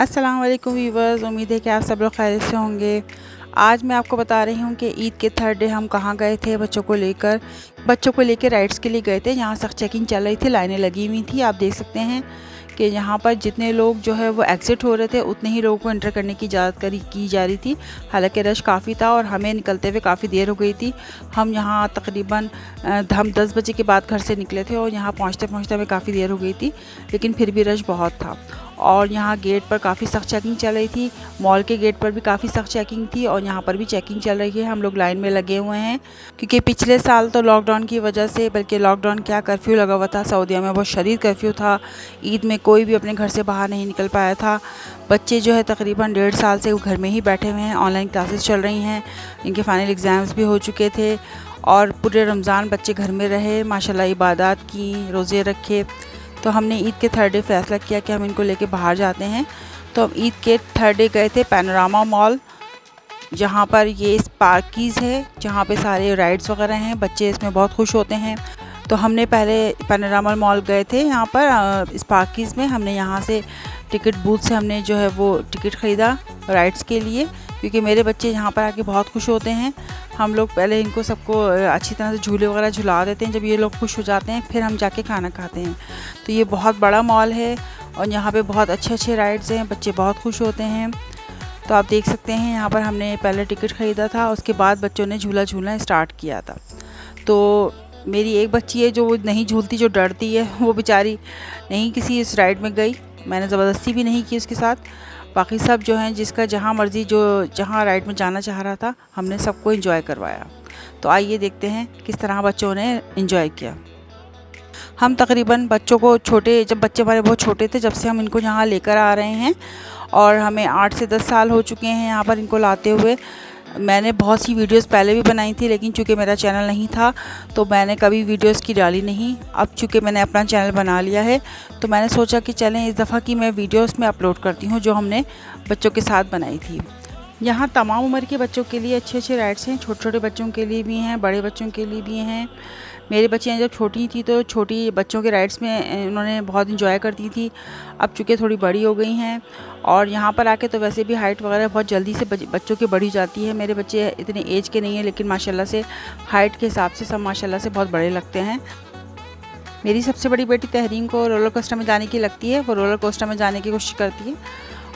अस्सलाम वालेकुम वीवर्स, उम्मीद है कि आप सब लोग खैरियत से होंगे। आज मैं आपको बता रही हूँ कि ईद के थर्ड डे हम कहाँ गए थे। बच्चों को लेकर राइड्स के लिए गए थे। यहाँ सख्त चेकिंग चल रही थी, लाइनें लगी हुई थी। आप देख सकते हैं कि यहाँ पर जितने लोग जो है वो एग्ज़िट हो रहे थे, उतने ही लोगों को एंटर करने की इजाज़त की जा रही थी। हालांकि रश काफ़ी था और हमें निकलते हुए काफ़ी देर हो गई थी। हम यहाँ तकरीबन हम 10 बजे के बाद घर से निकले थे और यहाँ पहुँचते पहुँचते हमें काफ़ी देर हो गई थी, लेकिन फिर भी रश बहुत था। और यहाँ गेट पर काफ़ी सख्त चेकिंग चल रही थी। मॉल के गेट पर भी काफ़ी सख्त चेकिंग थी और यहाँ पर भी चेकिंग चल रही है। हम लोग लाइन में लगे हुए हैं क्योंकि पिछले साल तो लॉकडाउन की वजह से, बल्कि लॉकडाउन क्या, कर्फ्यू लगा हुआ था। सऊदीया में बहुत शदीद कर्फ्यू था। ईद में कोई भी अपने घर से बाहर नहीं निकल पाया था। बच्चे जो है तकरीबन 1.5 साल से घर में ही बैठे हुए हैं। ऑनलाइन क्लासेस चल रही हैं, इनके फाइनल एग्ज़ाम्स भी हो चुके थे और पूरे रमज़ान बच्चे घर में रहे, माशाल्लाह इबादत की, रोज़े रखे। तो हमने ईद के थर्ड डे फ़ैसला किया कि हम इनको लेके बाहर जाते हैं। तो हम ईद के थर्ड डे गए थे पैनोरामा मॉल, जहाँ पर ये स्पार्कीज़ है, जहाँ पे सारे राइड्स वगैरह हैं। बच्चे इसमें बहुत खुश होते हैं। तो हमने पहले पैनोरामा मॉल गए थे। यहाँ पर स्पार्कीज़ में हमने यहाँ से टिकट बूथ से हमने जो है वो टिकट ख़रीदा राइड्स के लिए, क्योंकि मेरे बच्चे यहाँ पर आके बहुत खुश होते हैं। हम लोग पहले इनको सबको अच्छी तरह से झूले वगैरह झुला देते हैं। जब ये लोग खुश हो जाते हैं फिर हम जाके खाना खाते हैं। तो ये बहुत बड़ा मॉल है और यहाँ पे बहुत अच्छे अच्छे राइड्स हैं, बच्चे बहुत खुश होते हैं। तो आप देख सकते हैं यहाँ पर हमने पहले टिकट ख़रीदा था, उसके बाद बच्चों ने झूला झूलना स्टार्ट किया था। तो मेरी एक बच्ची है जो नहीं झूलती, जो डरती है, वो बेचारी नहीं किसी इस राइड में गई। मैंने ज़बरदस्ती भी नहीं की उसके साथ। बाकी सब जो हैं, जिसका जहाँ मर्ज़ी जो जहाँ राइड में जाना चाह रहा था, हमने सबको एंजॉय करवाया। तो आइए देखते हैं किस तरह बच्चों ने एंजॉय किया। हम तकरीबन बच्चों को जब बच्चे हमारे बहुत छोटे थे, जब से हम इनको यहाँ लेकर आ रहे हैं और हमें 8 से 10 साल हो चुके हैं यहाँ पर इनको लाते हुए। मैंने बहुत सी वीडियोस पहले भी बनाई थी, लेकिन चूँकि मेरा चैनल नहीं था तो मैंने कभी वीडियोस की डाली नहीं। अब चूँकि मैंने अपना चैनल बना लिया है तो मैंने सोचा कि चलें इस दफ़ा की मैं वीडियोस में अपलोड करती हूँ जो हमने बच्चों के साथ बनाई थी। यहाँ तमाम उम्र के बच्चों के लिए अच्छे अच्छे राइड्स हैं। छोटे छोटे बच्चों के लिए भी हैं, बड़े बच्चों के लिए भी हैं। मेरी बच्चियाँ जब छोटी थी तो छोटी बच्चों के राइड्स में उन्होंने बहुत इंजॉय करती थी। अब चूँकि थोड़ी बड़ी हो गई हैं और यहाँ पर आके तो वैसे भी हाइट वगैरह बहुत जल्दी से बच्चों की बढ़ी जाती है। मेरे बच्चे इतने एज के नहीं हैं, लेकिन माशाल्लाह से हाइट के हिसाब से सब माशाल्लाह से बहुत बड़े लगते हैं। मेरी सबसे बड़ी बेटी तहरीम को रोलर कोस्टर में जाने की लगती है। वो रोलर कोस्टर में जाने की कोशिश करती है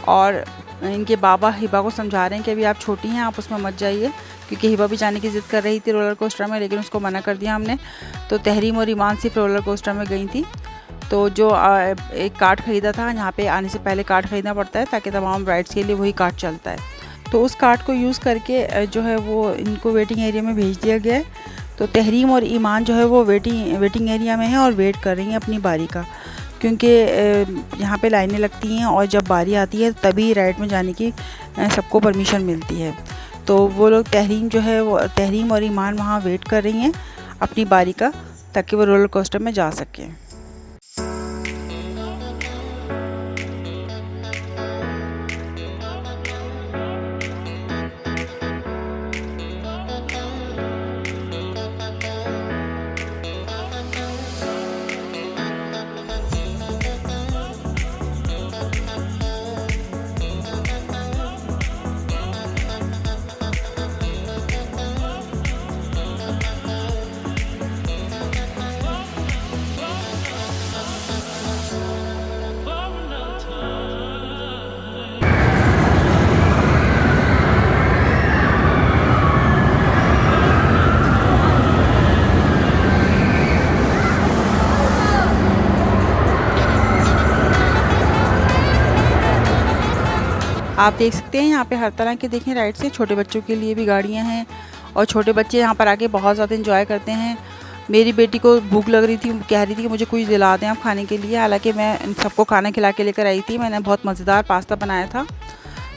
और इनके बाबा हिबा को समझा रहे हैं कि अभी आप छोटी हैं, आप उसमें मत जाइए, क्योंकि हिबा भी जाने की ज़िद कर रही थी रोलर कोस्टर में, लेकिन उसको मना कर दिया हमने। तो तहरीम और ईमान सिर्फ रोलर कोस्टर में गई थी। तो जो एक कार्ड ख़रीदा था, यहाँ पे आने से पहले कार्ड ख़रीदना पड़ता है ताकि तमाम राइड्स के लिए वही कार्ड चलता है। तो उस कार्ड को यूज़ करके जो है वो इनको वेटिंग एरिया में भेज दिया गया है। तो तहरीम और ईमान जो है वो वेटिंग एरिया में है और वेट कर रही हैं अपनी बारी का, क्योंकि यहाँ पे लाइनें लगती हैं और जब बारी आती है तभी राइड में जाने की सबको परमिशन मिलती है। तो वो लोग तहरीम और ईमान वहाँ वेट कर रही हैं अपनी बारी का, ताकि वो रोलर कोस्टर में जा सकें। आप देख सकते हैं यहाँ पे हर तरह के देखें राइड्स हैं। छोटे बच्चों के लिए भी गाड़ियाँ हैं और छोटे बच्चे यहाँ पर आके बहुत ज़्यादा एंजॉय करते हैं। मेरी बेटी को भूख लग रही थी, कह रही थी कि मुझे कुछ दिला दें आप खाने के लिए। हालांकि मैं इन सबको खाना खिला के लेकर आई थी। मैंने बहुत मज़ेदार पास्ता बनाया था,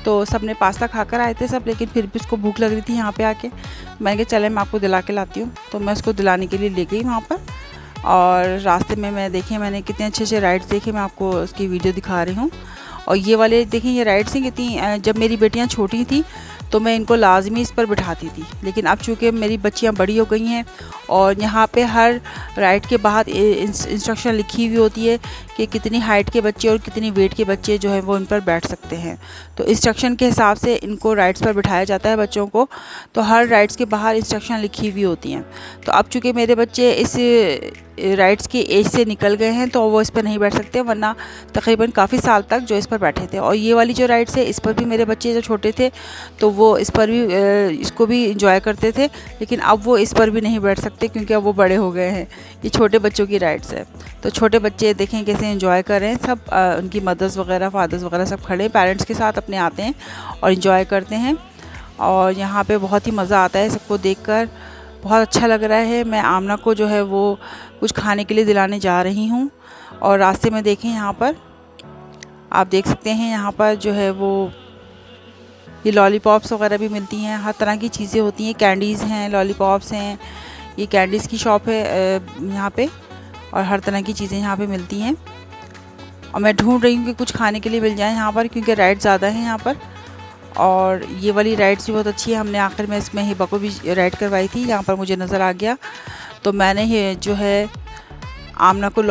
तो सब ने पास्ता खाकर आए थे सब, लेकिन फिर भी उसको भूख लग रही थी यहाँ पर आके। मैंने कहा चले मैं आपको दिला के लाती हूँ। तो मैं उसको दिलाने के लिए ले गई वहाँ पर और रास्ते में मैंने कितने अच्छे अच्छे राइड्स देखे, मैं आपको उसकी वीडियो दिखा रही हूँ। और ये वाले देखें, ये राइड्स हैं कितनी, जब मेरी बेटियाँ छोटी थी तो मैं इनको लाजमी इस पर बिठाती थी। लेकिन अब चूँकि मेरी बच्चियाँ बड़ी हो गई हैं और यहाँ पे हर राइड के बाद इंस्ट्रक्शन लिखी हुई होती है कि कितनी हाइट के बच्चे और कितनी वेट के बच्चे जो है वो इन पर बैठ सकते हैं। तो इंस्ट्रक्शन के हिसाब से इनको राइड्स पर बिठाया जाता है बच्चों को। तो हर राइड्स के बाहर इंस्ट्रक्शन लिखी हुई होती हैं। तो अब चूँकि मेरे बच्चे इस राइड्स की एज से निकल गए हैं तो वो इस पर नहीं बैठ सकते, वरना तकरीबन काफ़ी साल तक जो इस पर बैठे थे। और ये वाली जो राइड्स है इस पर भी मेरे बच्चे जब छोटे थे तो वो इस पर भी इसको भी इंजॉय करते थे, लेकिन अब वो इस पर भी नहीं बैठ सकते क्योंकि अब वो बड़े हो गए हैं। ये छोटे बच्चों की राइड्स है। तो छोटे बच्चे देखें कैसे इंजॉय कर रहे हैं। सब उनकी मदर्स वगैरह, फादर्स वगैरह सब खड़े पेरेंट्स के साथ अपने आते हैं और इंजॉय करते हैं। और यहाँ पे बहुत ही मज़ा आता है सबको देखकर, बहुत अच्छा लग रहा है। मैं आमना को जो है वो कुछ खाने के लिए दिलाने जा रही हूँ। और रास्ते में देखें यहाँ पर आप देख सकते हैं, यहाँ पर जो है वो ये लॉलीपॉप्स वगैरह भी मिलती हैं, हर तरह की चीज़ें होती हैं, कैंडीज़ हैं, लॉलीपॉप्स हैं। ये कैंडीज़ की शॉप है यहाँ पे, और हर तरह की चीज़ें यहाँ पे मिलती हैं। और मैं ढूंढ रही हूँ कि कुछ खाने के लिए मिल जाए यहाँ पर, क्योंकि राइड ज़्यादा है यहाँ पर। और ये वाली राइड्स भी बहुत अच्छी है। हमने आखिर में इसमें हिबा को भी राइड करवाई थी, यहाँ पर मुझे नज़र आ गया तो मैंने ये जो है आमना को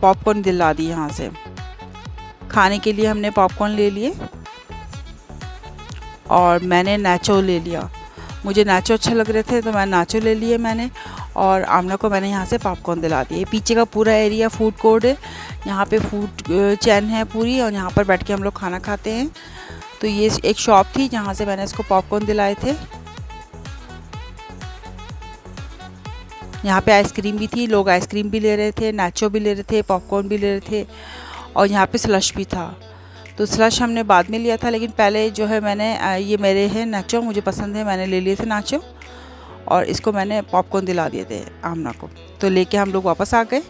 पॉपकॉर्न दिला दी। यहाँ से खाने के लिए हमने पॉपकॉर्न ले लिए और मैंने नाचो ले लिया। मुझे नाचो अच्छे लग रहे थे तो मैं नाचो ले लिए मैंने, और आमना को मैंने यहाँ से पॉपकॉर्न दिला दिए। पीछे का पूरा एरिया फूड कोर्ट है, यहाँ पे फूड चैन है पूरी, और यहाँ पर बैठ के हम लोग खाना खाते हैं। तो ये एक शॉप थी जहाँ से मैंने इसको पॉपकॉर्न दिलाए थे। यहाँ पे आइसक्रीम भी थी, लोग आइसक्रीम भी ले रहे थे, नाचो भी ले रहे थे, पॉपकॉर्न भी ले रहे थे, और यहाँ पे स्लश भी था। तो स्लश हमने बाद में लिया था, लेकिन पहले जो है मैंने ये मेरे हैं नाचो, मुझे पसंद है, मैंने ले लिए थे नाचो, और इसको मैंने पॉपकॉर्न दिला दिए थे आमना को। तो लेके हम लोग वापस आ गए।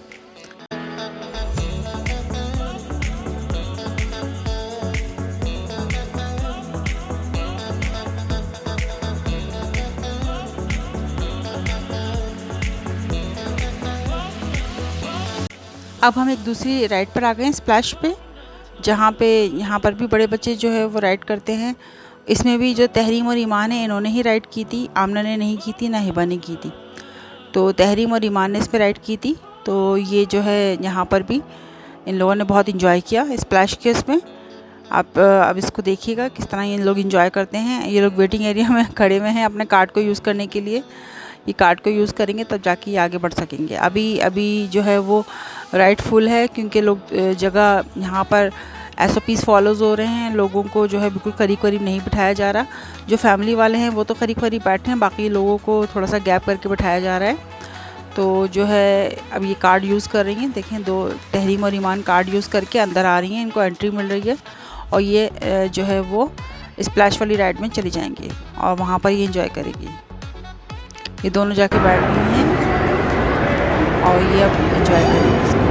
अब हम एक दूसरी राइड पर आ गए हैं, स्प्लैश पे, जहाँ पे यहाँ पर भी बड़े बच्चे जो है वो राइड करते हैं। इसमें भी जो तहरीम और ईमान है इन्होंने ही राइड की थी, आमना ने नहीं की थी, ना हिबा ने की थी। तो तहरीम और ईमान ने इस पर राइड की थी। तो ये जो है यहाँ पर भी इन लोगों ने बहुत इंजॉय किया स्प्लैश के उसमें। आप अब इसको देखिएगा किस तरह ये लोग इंजॉय करते हैं। ये लोग वेटिंग एरिया में खड़े हुए हैं अपने कार्ड को यूज़ करने के लिए। ये कार्ड को यूज़ करेंगे तब जाके ये आगे बढ़ सकेंगे। अभी जो है वो राइड फुल है, क्योंकि लोग जगह यहाँ पर SOPs फॉलोज़ हो रहे हैं। लोगों को जो है बिल्कुल करीब करीब नहीं बिठाया जा रहा। जो फैमिली वाले हैं वो तो करीब करीब बैठे हैं, बाकी लोगों को थोड़ा सा गैप करके बिठाया जा रहा है। तो जो है अब ये कार्ड यूज़ कर रही हैं, देखें 2 तहरीम और ईमान कार्ड यूज़ करके अंदर आ रही हैं, इनको एंट्री मिल रही है। और ये जो है वो स्प्लैश वाली राइड में चली जाएंगी और वहाँ पर ये इंजॉय करेगी। ये दोनों जाके बैठ रही हैं और ये अब इंजॉय करेंगे इसको।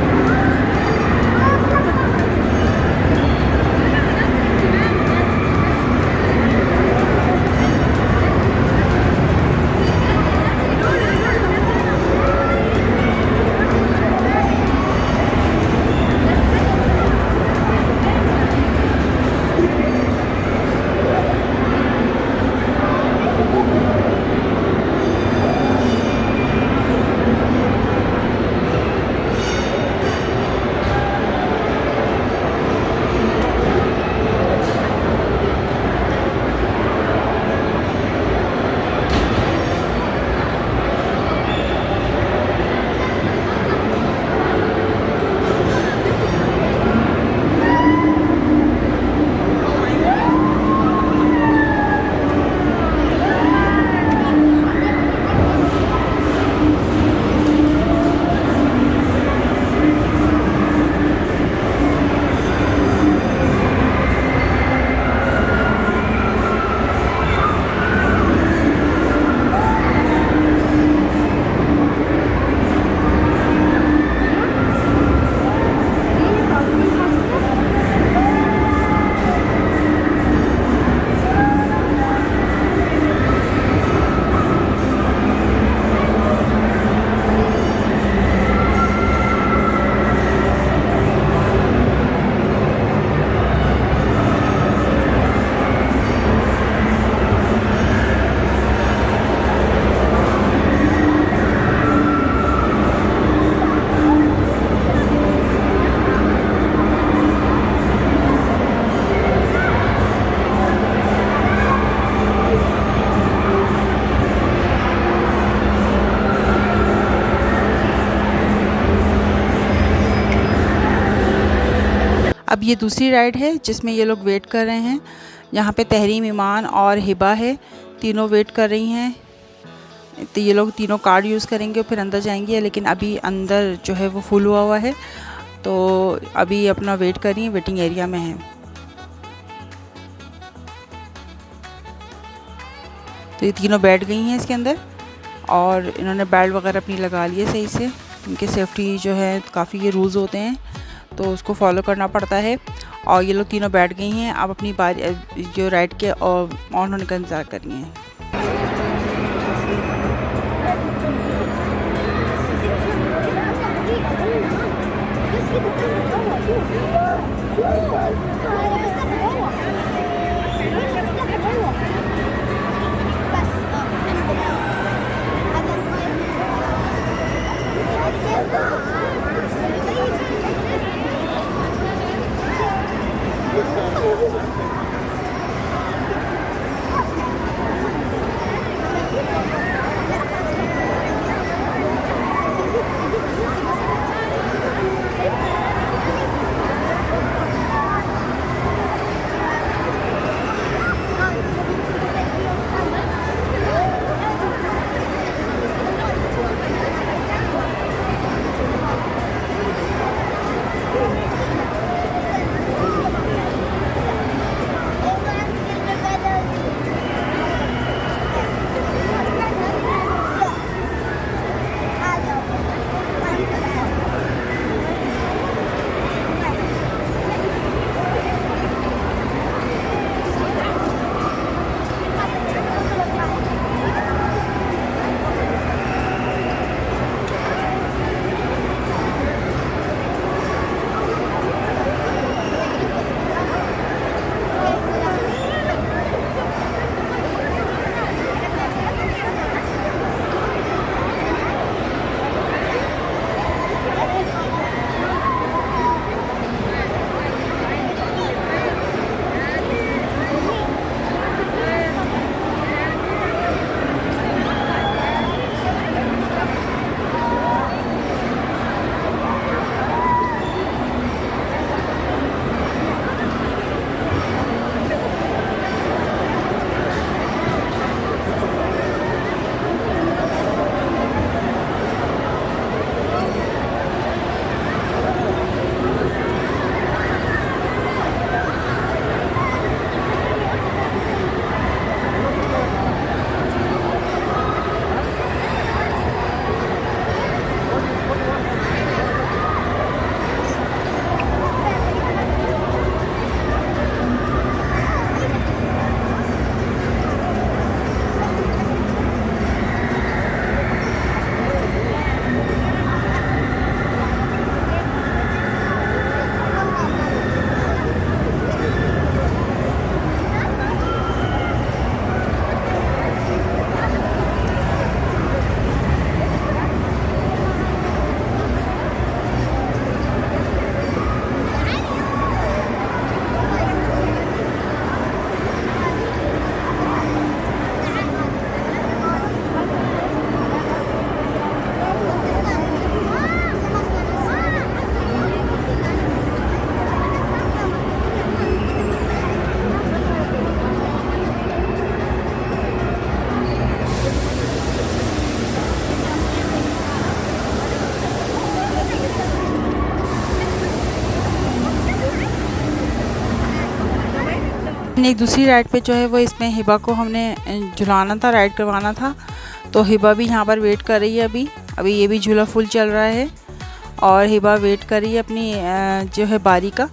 ये दूसरी राइड है जिसमें ये लोग वेट कर रहे हैं। यहाँ पे तहरीम, ईमान और हिबा है, तीनों वेट कर रही हैं। तो ये लोग तीनों कार्ड यूज़ करेंगे और फिर अंदर जाएंगे, लेकिन अभी अंदर जो है वो फुल हुआ हुआ है, तो अभी अपना वेट कर रही हैं, वेटिंग एरिया में है। तो ये तीनों बैठ गई हैं इसके अंदर और इन्होंने बेल्ट वगैरह अपनी लगा ली है सही से। इनके सेफ्टी जो है काफ़ी ये रूल्स होते हैं, तो उसको फॉलो करना पड़ता है। और ये लोग तीनों बैठ गई हैं, अब अपनी बारी जो राइड के ऑन होने का इंतज़ार कर रही हैं। एक दूसरी राइड पे जो है वो इसमें हिबा को हमने झुलाना था, राइड करवाना था, तो हिबा भी यहाँ पर वेट कर रही है। अभी ये भी झूला फुल चल रहा है और हिबा वेट कर रही है अपनी जो है बारी का।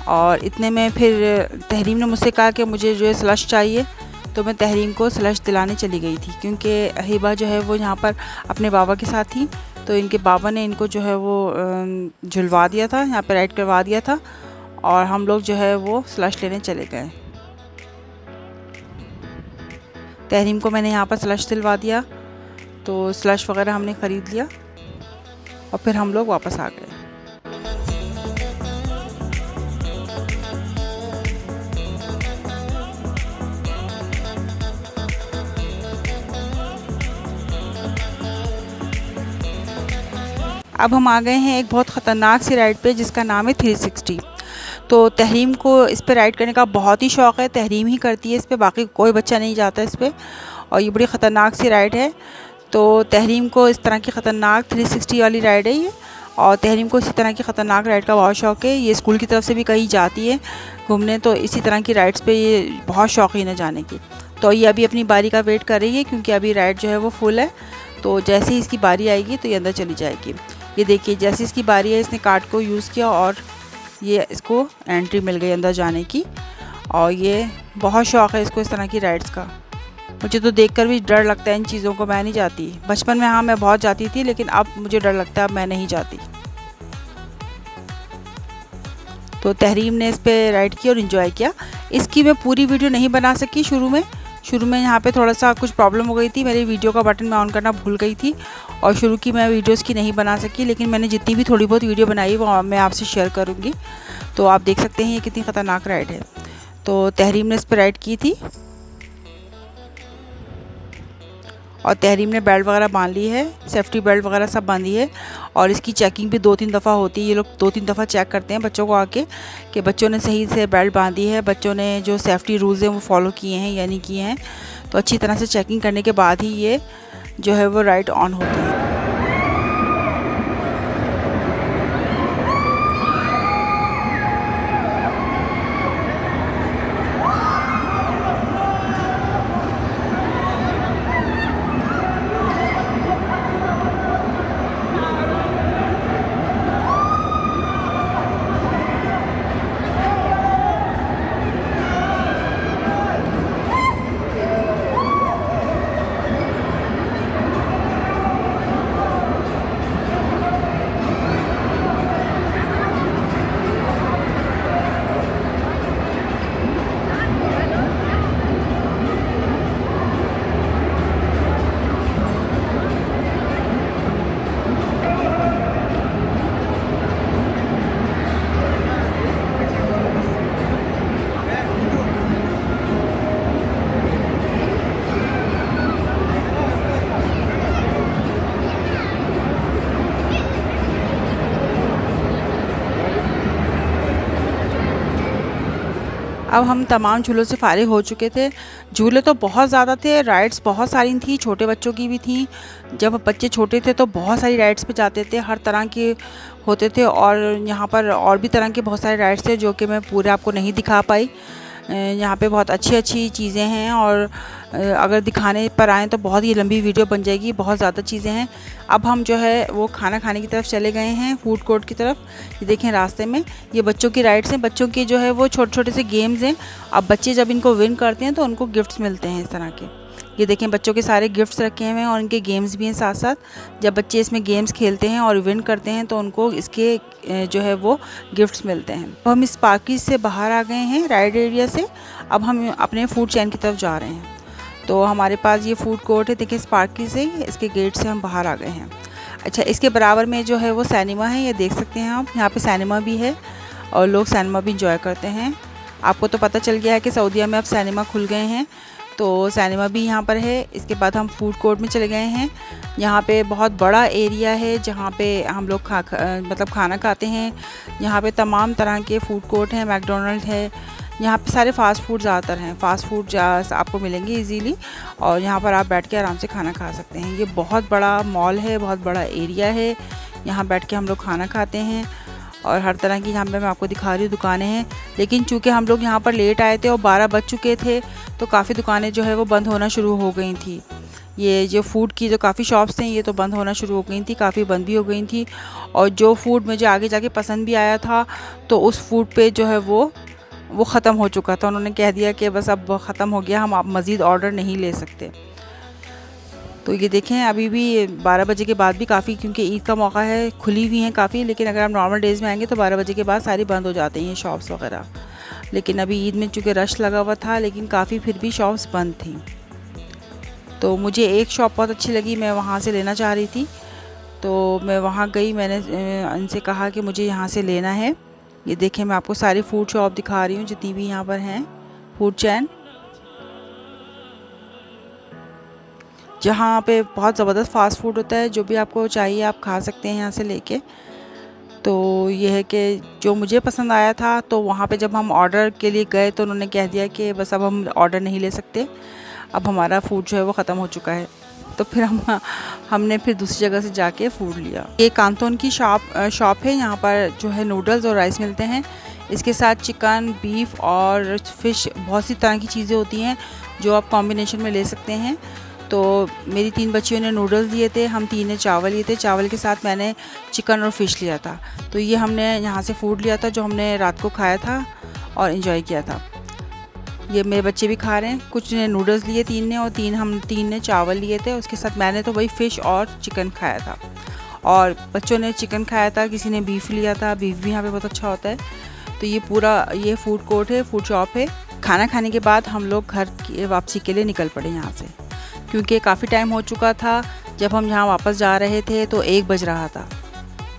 और इतने में फिर तहरीम ने मुझसे कहा कि मुझे जो है स्लश चाहिए, तो मैं तहरीम को स्लश दिलाने चली गई थी, क्योंकि हिबा जो है वो यहाँ पर अपने बाबा के साथ थी, तो इनके बाबा ने इनको जो है वो झुलवा दिया था, यहाँ पर राइड करवा दिया था और हम लोग जो है वो स्लश लेने चले गए। तहरीम को मैंने यहाँ पर स्लश दिलवा दिया, तो स्लश वगैरह हमने ख़रीद लिया और फिर हम लोग वापस आ गए। अब हम आ गए हैं एक बहुत ख़तरनाक सी राइड पे जिसका नाम है 360। तो तहरीम को इस पे राइड करने का बहुत ही शौक़ है, तहरीम ही करती है इस पे, बाकी कोई बच्चा नहीं जाता इस पे। और ये बड़ी ख़तरनाक सी राइड है। तो तहरीम को इस तरह की ख़तरनाक 360 वाली राइड है ये, और तहरीम को इसी तरह की ख़तरनाक राइड का बहुत शौक़ है। ये स्कूल की तरफ से भी कहीं जाती है घूमने, तो इसी तरह की राइड्स पे ये बहुत शौकीन है जाने की। तो ये अभी अपनी बारी का वेट कर रही है, क्योंकि अभी राइड जो है वो फुल है। तो जैसे ही इसकी बारी आएगी तो ये अंदर चली जाएगी। ये देखिए, जैसे इसकी बारी है इसने कार्ड को यूज़ किया और ये इसको एंट्री मिल गई अंदर जाने की। और ये बहुत शौक़ है इसको इस तरह की राइड्स का। मुझे तो देखकर भी डर लगता है इन चीज़ों को, मैं नहीं जाती। बचपन में हाँ मैं बहुत जाती थी, लेकिन अब मुझे डर लगता है, अब मैं नहीं जाती। तो तहरीम ने इस पे राइड की और इन्जॉय किया। इसकी मैं पूरी वीडियो नहीं बना सकी शुरू में यहाँ पे थोड़ा सा कुछ प्रॉब्लम हो गई थी, मेरी वीडियो का बटन मैं ऑन करना भूल गई थी और शुरू की मैं वीडियोस की नहीं बना सकी। लेकिन मैंने जितनी भी थोड़ी बहुत वीडियो बनाई वो मैं आपसे शेयर करूँगी। तो आप देख सकते हैं ये कितनी ख़तरनाक राइड है। तो तहरीम ने इस पर राइड की थी और तहरीम ने बेल्ट वगैरह बांध ली है, सेफ्टी बेल्ट वगैरह सब बांधी है। और इसकी चेकिंग भी 2-3 दफ़ा होती है। ये लोग 2-3 दफ़ा चेक करते हैं बच्चों को आके कि बच्चों ने सही से बेल्ट बांधी है, बच्चों ने जो सेफ्टी रूल्स हैं वो फॉलो किए हैं या नहीं किए हैं। तो अच्छी तरह से चेकिंग करने के बाद ही ये जो है वो राइड ऑन होती है। अब हम तमाम झूलों से फ़ारिग हो चुके थे। झूले तो बहुत ज़्यादा थे, राइड्स बहुत सारी थी, छोटे बच्चों की भी थी। जब बच्चे छोटे थे तो बहुत सारी राइड्स पे जाते थे, हर तरह के होते थे। और यहाँ पर और भी तरह के बहुत सारे राइड्स थे जो कि मैं पूरे आपको नहीं दिखा पाई। यहाँ पे बहुत अच्छी अच्छी चीज़ें हैं और अगर दिखाने पर आएँ तो बहुत ही लंबी वीडियो बन जाएगी, बहुत ज़्यादा चीज़ें हैं। अब हम जो है वो खाना खाने की तरफ चले गए हैं, फूड कोर्ट की तरफ। ये देखें रास्ते में ये बच्चों की राइड्स हैं, बच्चों के जो है वो छोटे छोटे से गेम्स हैं। अब बच्चे जब इनको विन करते हैं तो उनको गिफ्ट्स मिलते हैं इस तरह के। ये देखें बच्चों के सारे गिफ्ट्स रखे हुए हैं और इनके गेम्स भी हैं साथ साथ। जब बच्चे इसमें गेम्स खेलते हैं और विन करते हैं तो उनको इसके जो है वो गिफ्ट्स मिलते हैं। अब हम इस पार्किंग से बाहर आ गए हैं राइड एरिया से। अब हम अपने फूड चैन की तरफ जा रहे हैं। तो हमारे पास ये फूड कोर्ट है, देखिए इस पार्किंग से, इसके गेट से हम बाहर आ गए हैं। अच्छा, इसके बराबर में जो है वो सिनेमा है, ये देख सकते हैं आप, यहाँ पे सिनेमा भी है और लोग सिनेमा भी इंजॉय करते हैं। आपको तो पता चल गया है कि सऊदीया में अब सिनेमा खुल गए हैं, तो सिनेमा भी यहाँ पर है। इसके बाद हम फूड कोर्ट में चले गए हैं। यहाँ पे बहुत बड़ा एरिया है जहाँ पे हम लोग मतलब खाना खाते हैं। यहाँ पे तमाम तरह के फूड कोर्ट हैं, मैकडोनल्ड है, यहाँ पे सारे फ़ास्ट फूड ज़्यादातर हैं। फ़ास्ट फूड आपको मिलेंगे इजीली और यहाँ पर आप बैठ के आराम से खाना खा सकते हैं। ये बहुत बड़ा मॉल है, बहुत बड़ा एरिया है, यहाँ बैठ के हम लोग खाना खाते हैं। और हर तरह की यहाँ पे मैं आपको दिखा रही हूँ दुकानें हैं। लेकिन चूँकि हम लोग यहाँ पर लेट आए थे और 12 बज चुके थे तो काफ़ी दुकानें जो है वो बंद होना शुरू हो गई थी। ये जो फूड की जो काफ़ी शॉप्स हैं ये तो बंद होना शुरू हो गई थी, काफ़ी बंद भी हो गई थी। और जो फूड मुझे आगे जाके पसंद भी आया था तो उस फूड पे जो है वो ख़त्म हो चुका था। उन्होंने कह दिया कि बस अब ख़त्म हो गया, हम आप मज़ीद ऑर्डर नहीं ले सकते। तो ये देखें अभी भी 12 बजे के बाद भी काफ़ी, क्योंकि ईद का मौका है, खुली हुई हैं काफ़ी। लेकिन अगर आप नॉर्मल डेज़ में आएंगे तो 12 बजे के बाद सारी बंद हो जाते हैं ये शॉप्स वगैरह। लेकिन अभी ईद में चूँकि रश लगा हुआ था, लेकिन काफ़ी फिर भी शॉप्स बंद थी। तो मुझे एक शॉप बहुत अच्छी लगी, मैं वहाँ से लेना चाह रही थी तो मैं वहाँ गई। मैंने इनसे कहा कि मुझे यहाँ से लेना है। ये देखें मैं आपको सारी फूड शॉप दिखा रही हूँ जितनी भी यहाँ पर हैं, फूड चैन, जहाँ पे बहुत ज़बरदस्त फ़ास्ट फूड होता है। जो भी आपको चाहिए आप खा सकते हैं यहाँ से लेके। तो ये है कि जो मुझे पसंद आया था, तो वहाँ पे जब हम ऑर्डर के लिए गए तो उन्होंने कह दिया कि बस अब हम ऑर्डर नहीं ले सकते, अब हमारा फूड जो है वो ख़त्म हो चुका है। तो फिर हमने फिर दूसरी जगह से जाके फूड लिया। ये कांतोन की शॉप है। यहाँ पर जो है नूडल्स और राइस मिलते हैं। इसके साथ चिकन, बीफ और फ़िश, बहुत सी तरह की चीज़ें होती हैं जो आप कॉम्बिनेशन में ले सकते हैं। तो मेरी 3 बच्चियों ने नूडल्स लिए थे, हम 3 ने चावल लिए थे। चावल के साथ मैंने चिकन और फ़िश लिया था। तो ये हमने यहाँ से फूड लिया था जो हमने रात को खाया था और इन्जॉय किया था। ये मेरे बच्चे भी खा रहे हैं। कुछ ने नूडल्स लिए 3 ने, और 3 ने चावल लिए थे। उसके साथ मैंने तो वही फ़िश और चिकन खाया था, और बच्चों ने चिकन खाया था, किसी ने बीफ लिया था। बीफ भी यहाँ पे बहुत अच्छा होता है। तो ये पूरा ये फूड कोर्ट है, फूड शॉप है। खाना खाने के बाद हम लोग घर की वापसी के लिए निकल पड़े यहाँ से, क्योंकि काफ़ी टाइम हो चुका था। जब हम यहाँ वापस जा रहे थे तो 1 बज रहा था।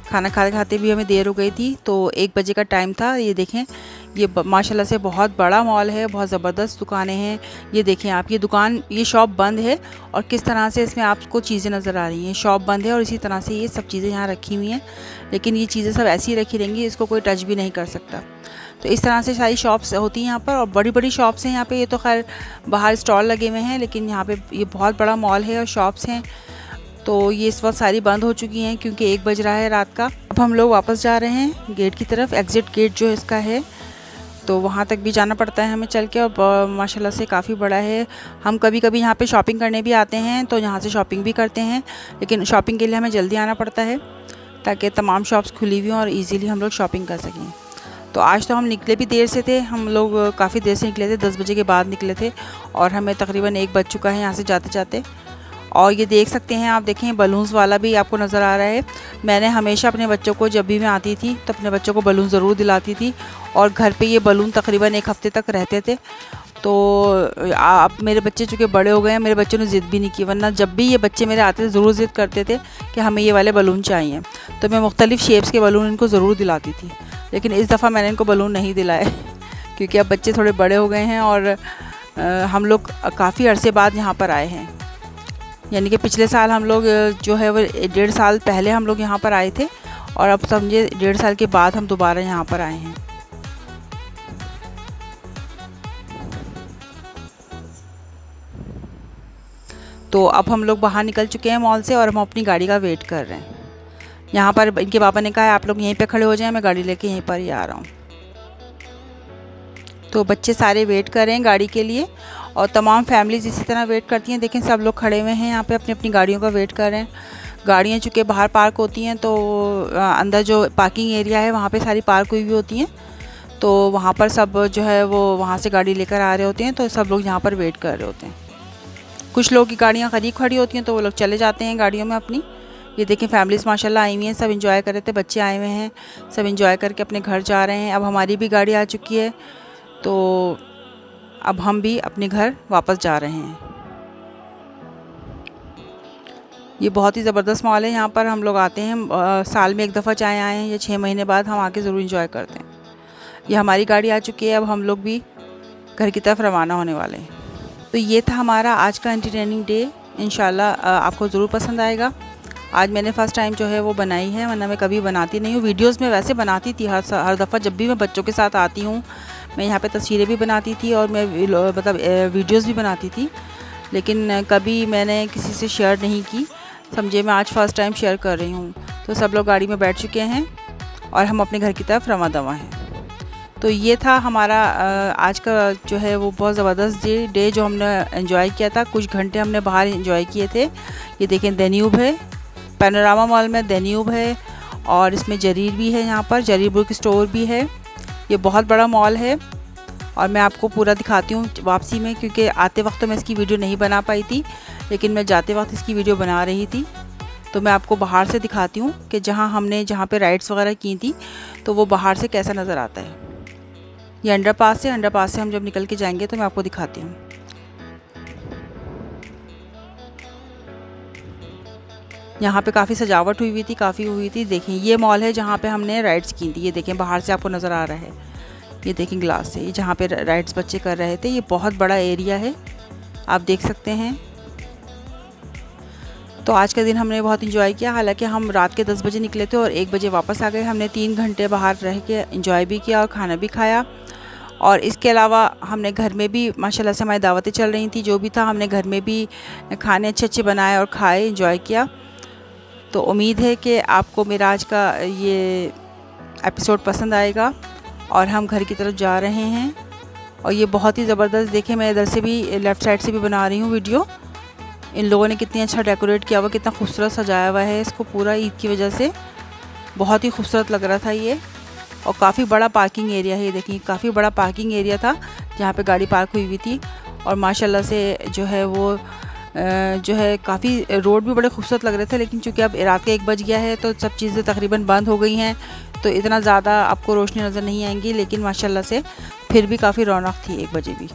खाना खाते खाते भी हमें देर हो गई थी, तो 1 बजे का टाइम था। ये देखें, ये माशाल्लाह से बहुत बड़ा मॉल है, बहुत ज़बरदस्त दुकानें हैं। ये देखें आप, ये शॉप बंद है और किस तरह से इसमें आपको चीज़ें नज़र आ रही हैं। शॉप बंद है और इसी तरह से ये सब चीज़ें यहाँ रखी हुई हैं, लेकिन ये चीज़ें सब ऐसी ही रखी रहेंगी, इसको कोई टच भी नहीं कर सकता। तो इस तरह से सारी शॉप्स होती हैं यहाँ पर, और बड़ी बड़ी शॉप्स हैं यहाँ पे। ये तो खैर बाहर स्टॉल लगे हुए हैं, लेकिन यहाँ पे ये बहुत बड़ा मॉल है और शॉप्स हैं। तो ये इस वक्त सारी बंद हो चुकी हैं क्योंकि 1 बज रहा है रात का। अब हम लोग वापस जा रहे हैं गेट की तरफ। एग्ज़िट गेट जो इसका है, तो वहाँ तक भी जाना पड़ता है हमें चल के, और माशाल्लाह से काफ़ी बड़ा है। हम कभी कभी यहाँ पे शॉपिंग करने भी आते हैं, तो यहाँ से शॉपिंग भी करते हैं, लेकिन शॉपिंग के लिए हमें जल्दी आना पड़ता है ताकि तमाम शॉप्स खुली हुई हों और ईज़िली हम लोग शॉपिंग कर सकें। तो आज तो हम निकले भी देर से थे, हम लोग काफ़ी देर से निकले थे, 10 बजे के बाद निकले थे, और हमें तकरीबन 1 बज चुका है यहाँ से जाते जाते। और ये देख सकते हैं आप, देखें बलून्स वाला भी आपको नज़र आ रहा है। मैंने हमेशा अपने बच्चों को, जब भी मैं आती थी तो अपने बच्चों को बलून ज़रूर दिलाती थी, और घर पे ये बलून तकरीबन 1 हफ़्ते तक रहते थे। तो अब मेरे बच्चे चूँकि बड़े हो गए हैं, मेरे बच्चों ने ज़िद भी नहीं की, वरना जब भी ये बच्चे मेरे आते थे ज़रूर ज़िद करते थे कि हमें ये वाले बलून चाहिए। तो मैं मुख्तलिफ़ शेप्स के बलून इनको ज़रूर दिलाती थी, लेकिन इस दफ़ा मैंने इनको बलून नहीं दिलाए क्योंकि अब बच्चे थोड़े बड़े हो गए हैं, और हम लोग काफ़ी अरसे बाद यहाँ पर आए हैं। यानी कि पिछले साल हम लोग जो है वो 1.5 साल पहले हम लोग यहाँ पर आए थे, और अब समझे 1.5 साल के बाद हम दोबारा यहाँ पर आए हैं। तो अब हम लोग बाहर निकल चुके हैं मॉल से, और हम अपनी गाड़ी का वेट कर रहे हैं। यहाँ पर इनके पापा ने कहा है आप लोग यहीं पे खड़े हो जाएं, मैं गाड़ी लेके यहीं पर ही आ रहा हूँ। तो बच्चे सारे वेट कर रहे हैं गाड़ी के लिए, और तमाम फैमिलीज़ इसी तरह वेट करती हैं। देखें सब लोग खड़े हुए हैं यहाँ पे, अपनी अपनी गाड़ियों का वेट कर रहे हैं। गाड़ियाँ चूँकि बाहर पार्क होती हैं, तो अंदर जो पार्किंग एरिया है वहाँ पे सारी पार्क हुई हुई होती हैं, तो वहाँ पर सब जो है वो वहाँ से गाड़ी लेकर आ रहे होते हैं। तो सब लोग यहाँ पर वेट कर रहे होते हैं। कुछ लोग की गाड़ियाँ करीब खड़ी होती हैं, तो वो लोग चले जाते हैं गाड़ियों में अपनी। ये देखें फैमिलीज़ माशाल्लाह आई हुई हैं, सब इंजॉय कर रहे थे, बच्चे आए हुए हैं, सब इंजॉय करके अपने घर जा रहे हैं। अब हमारी भी गाड़ी आ चुकी है, तो अब हम भी अपने घर वापस जा रहे हैं। ये बहुत ही ज़बरदस्त मॉल है। यहाँ पर हम लोग आते हैं, साल में 1 दफ़ा चाहे आए हैं या 6 महीने बाद हम आके ज़रूर इंजॉय करते हैं। ये हमारी गाड़ी आ चुकी है, अब हम लोग भी घर की तरफ रवाना होने वाले हैं। तो ये था हमारा आज का एंटरटेनिंग डे। इंशाल्लाह आपको ज़रूर पसंद आएगा। आज मैंने फ़र्स्ट टाइम जो है वो बनाई है, वरना मैं कभी बनाती नहीं हूँ। वीडियोज़ में वैसे बनाती थी हर दफ़ा जब भी मैं बच्चों के साथ आती हूँ, मैं यहाँ पे तस्वीरें भी बनाती थी और मैं मतलब वीडियोज़ भी बनाती थी, लेकिन कभी मैंने किसी से शेयर नहीं की। समझे मैं आज फ़र्स्ट टाइम शेयर कर रही हूँ। तो सब लोग गाड़ी में बैठ चुके हैं और हम अपने घर की तरफ रवाना दवा हैं। तो ये था हमारा आज का जो है वो बहुत ज़बरदस्त डे जो हमने एंजॉय किया था। कुछ घंटे हमने बाहर एंजॉय किए थे। ये देखें देन्यूब है, पैनोरामा मॉल में देन्यूब है, और इसमें जरीर भी है, यहाँ पर जरीर बुक स्टोर भी है। ये बहुत बड़ा मॉल है और मैं आपको पूरा दिखाती हूँ वापसी में, क्योंकि आते वक्त तो मैं इसकी वीडियो नहीं बना पाई थी, लेकिन मैं जाते वक्त इसकी वीडियो बना रही थी। तो मैं आपको बाहर से दिखाती हूँ कि जहाँ पे राइड्स वगैरह की थी, तो वो बाहर से कैसा नज़र आता है। ये अंडरपास से हम जब निकल के जाएंगे तो मैं आपको दिखाती हूँ। यहाँ पे काफ़ी सजावट हुई थी। देखें ये मॉल है जहाँ पे हमने राइड्स की थी। ये देखें बाहर से आपको नज़र आ रहा है, ये देखें ग्लास से, जहाँ पे राइड्स बच्चे कर रहे थे। ये बहुत बड़ा एरिया है, आप देख सकते हैं। तो आज का दिन हमने बहुत इंजॉय किया। हालांकि हम रात के 10 बजे निकले थे और 1 बजे वापस आ गए। हमने 3 घंटे बाहर रह के इंजॉय भी किया और खाना भी खाया। और इसके अलावा हमने घर में भी माशाल्लाह से हमारी दावतें चल रही थी। जो भी था हमने घर में भी खाने अच्छे अच्छे बनाए और खाए, इंजॉय किया। तो उम्मीद है कि आपको मेरा आज का ये एपिसोड पसंद आएगा। और हम घर की तरफ जा रहे हैं और ये बहुत ही ज़बरदस्त, देखें मैं इधर से भी लेफ़्ट साइड से भी बना रही हूँ वीडियो। इन लोगों ने कितनी अच्छा डेकोरेट किया हुआ, कितना खूबसूरत सजाया हुआ है इसको पूरा ईद की वजह से। बहुत ही खूबसूरत लग रहा था ये। और काफ़ी बड़ा पार्किंग एरिया है, ये देखिए काफ़ी बड़ा पार्किंग एरिया था जहाँ पे गाड़ी पार्क हुई थी। और माशाल्लाह से जो है वो काफ़ी रोड भी बड़े खूबसूरत लग रहे थे। लेकिन चूँकि अब रात के 1 बज गया है तो सब चीज़ें तकरीबन बंद हो गई हैं, तो इतना ज़्यादा आपको रोशनी नज़र नहीं आएंगी। लेकिन माशाल्लाह से फिर भी काफ़ी रौनक थी 1 बजे भी।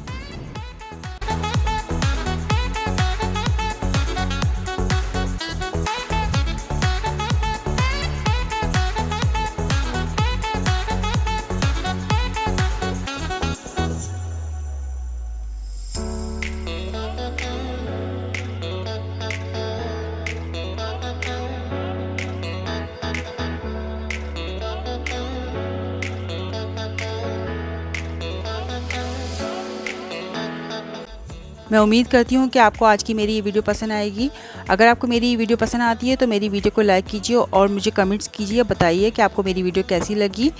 मैं उम्मीद करती हूँ कि आपको आज की मेरी ये वीडियो पसंद आएगी। अगर आपको मेरी ये वीडियो पसंद आती है तो मेरी वीडियो को लाइक कीजिए और मुझे कमेंट्स कीजिए, बताइए कि आपको मेरी वीडियो कैसी लगी।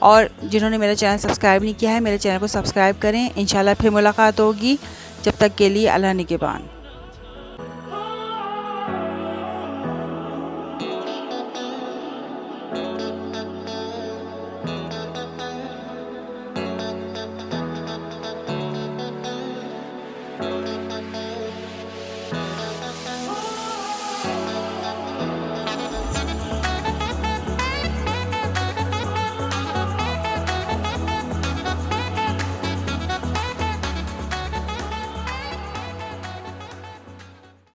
और जिन्होंने मेरा चैनल सब्सक्राइब नहीं किया है, मेरे चैनल को सब्सक्राइब करें। इंशाल्लाह फिर मुलाकात होगी। जब तक के लिए अल्लाह निगहबान।